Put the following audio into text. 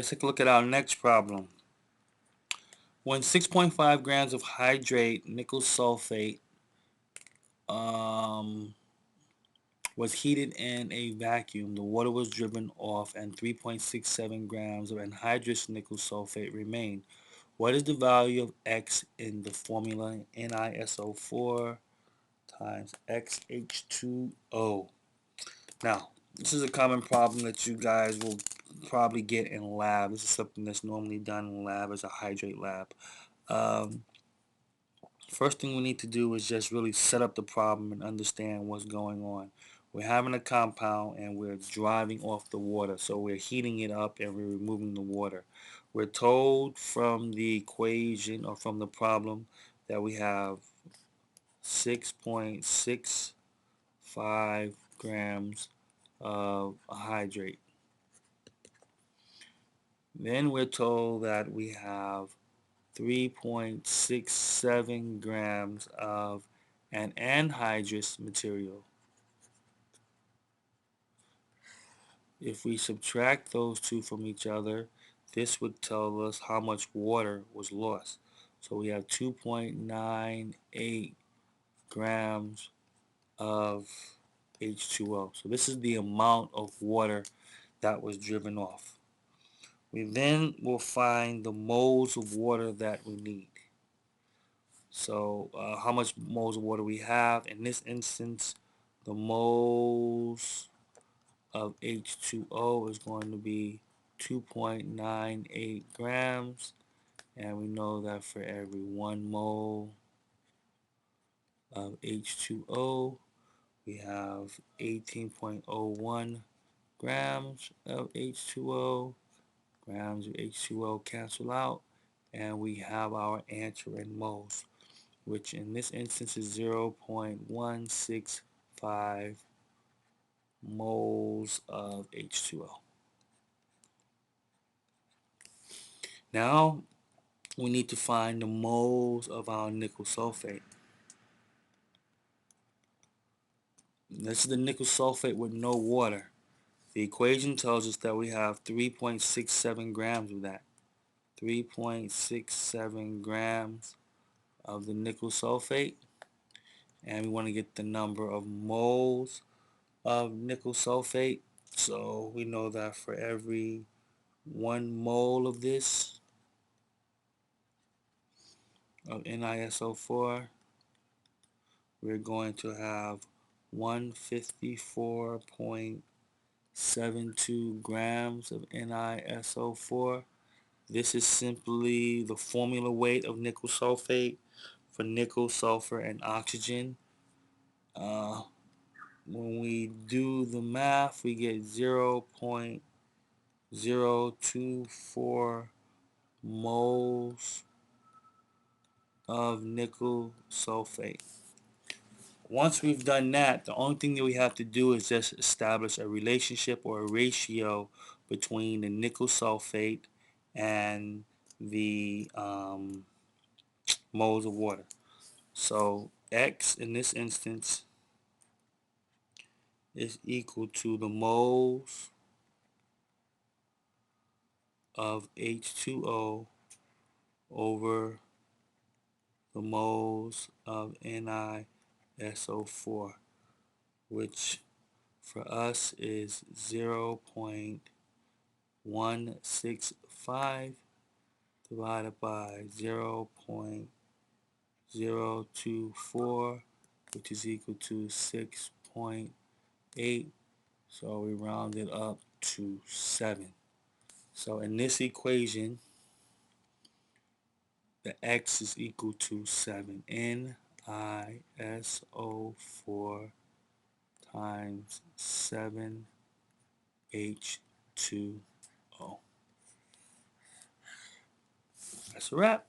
Let's take a look at our next problem. When 6.5 grams of hydrate nickel sulfate was heated in a vacuum, the water was driven off and 3.67 grams of anhydrous nickel sulfate remained. What is the value of X in the formula NiSO4 times XH2O? Now, this is a common problem that you guys will probably get in lab. This is something that's normally done in lab as a hydrate lab. Um, First thing we need to do is just really set up the problem and understand what's going on. We're having a compound and we're driving off the water. So we're heating it up and we're removing the water. We're told from the equation or from the problem that we have 6.65 grams of hydrate. Then we're told that we have 3.67 grams of an anhydrous material. If we subtract those two from each other, this would tell us how much water was lost. So we have 2.98 grams of H2O. So this is the amount of water that was driven off. We then will find the moles of water that we need. So how much moles of water we have? In this instance, the moles of H2O is going to be 2.98 grams. And we know that for every 1 mole of H2O, we have 18.01 grams of H2O. Grams of H2O cancel out, and we have our answer in moles, which in this instance is 0.165 moles of H2O. Now we need to find the moles of our nickel sulfate. This is the nickel sulfate with no water. The equation tells us that we have 3.67 grams of that. 3.67 grams of the nickel sulfate. And we want to get the number of moles of nickel sulfate. So we know that for every 1 mole of this, of NiSO4, we're going to have 154.72 grams of NiSO4. This is simply the formula weight of nickel sulfate for nickel, sulfur, and oxygen. When we do the math, we get 0.024 moles of nickel sulfate. Once we've done that, the only thing that we have to do is just establish a relationship or a ratio between the nickel sulfate and the moles of water. So X in this instance is equal to the moles of H2O over the moles of NiSO4, which for us is 0.165 divided by 0.024, which is equal to 6.8. So we round it up to 7. So in this equation, the X is equal to 7. NiSO4 times 7H2O. That's a wrap.